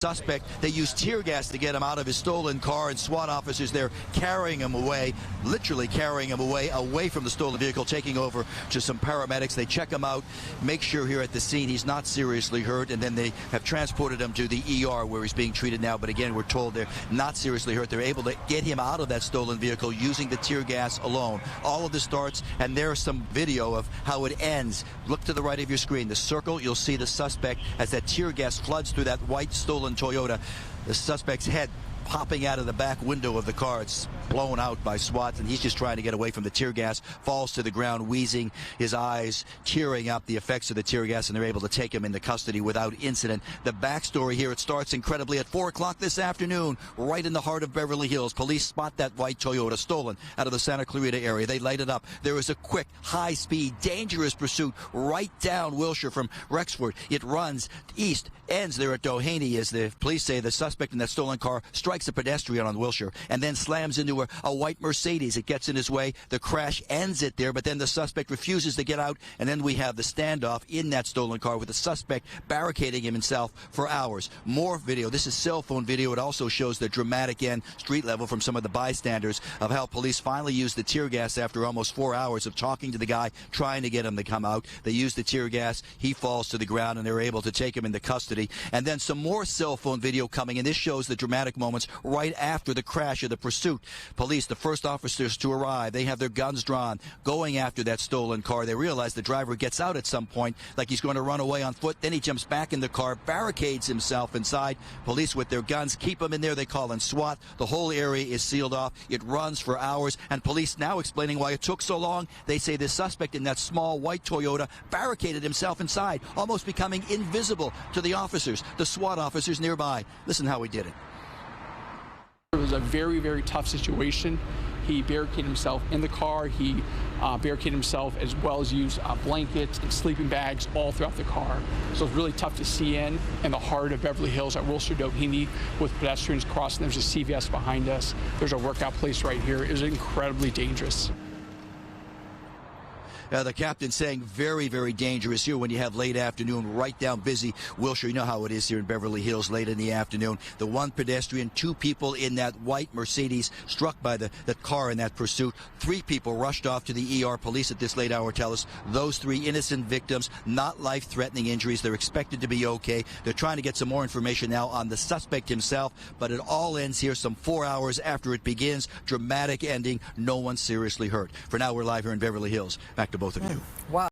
Suspect, they used tear gas to get him out of his stolen car, and SWAT officers there carrying him away, literally carrying him away from the stolen vehicle, taking over to some paramedics. They check him out, make sure here at the scene he's not seriously hurt, and then they have transported him to the ER where he's being treated now. But again, we're told they're not seriously hurt. They're able to get him out of that stolen vehicle using the tear gas alone. All of this starts, and there's some video of how it ends. Look to the right of your screen. The circle, you'll see the suspect as that tear gas floods through that white stolen Toyota. The suspect's head popping out of the back window of the car. It's blown out by SWAT, and he's just trying to get away from the tear gas, falls to the ground, wheezing, his eyes tearing up, the effects of the tear gas, and they're able to take him into custody without incident. The backstory here, it starts incredibly at 4 o'clock this afternoon, right in the heart of Beverly Hills. Police spot that white Toyota stolen out of the Santa Clarita area. They light it up. There is a quick, high-speed, dangerous pursuit right down Wilshire from Rexford. It runs east, ends there at Doheny, as the police say. The suspect in that stolen car strikes a pedestrian on Wilshire and then slams into a white Mercedes. It gets in his way. The crash ends it there, but then the suspect refuses to get out, and then we have the standoff in that stolen car with the suspect barricading himself for hours. More video. This is cell phone video. It also shows the dramatic end, street level, from some of the bystanders of how police finally used the tear gas after almost 4 hours of talking to the guy, trying to get him to come out. They use the tear gas. He falls to the ground, and they're able to take him into custody. And then some more cell phone video coming, and this shows the dramatic moments right after the crash of the pursuit. Police, the first officers to arrive, they have their guns drawn, going after that stolen car. They realize the driver gets out at some point, like he's going to run away on foot. Then he jumps back in the car, barricades himself inside. Police with their guns keep him in there. They call in SWAT. The whole area is sealed off. It runs for hours, and police now explaining why it took so long. They say the suspect in that small white Toyota barricaded himself inside, almost becoming invisible to the officers, the SWAT officers nearby. Listen how he did it. It was a very, very tough situation. He barricaded himself in the car. He barricaded himself, as well as used blankets and sleeping bags all throughout the car. So it's really tough to see in the heart of Beverly Hills at Wilshire Doheny, with pedestrians crossing. There's a CVS behind us. There's a workout place right here. It was incredibly dangerous. The captain saying very, very dangerous here when you have late afternoon, right down busy Wilshire. You know how it is here in Beverly Hills late in the afternoon. The one pedestrian, 2 people in that white Mercedes struck by that car in that pursuit. 3 people rushed off to the ER. Police at this late hour tell us those 3 innocent victims, not life-threatening injuries. They're expected to be okay. They're trying to get some more information now on the suspect himself, but it all ends here some 4 hours after it begins. Dramatic ending. No one seriously hurt. For now, we're live here in Beverly Hills. Back to both of you. Wow.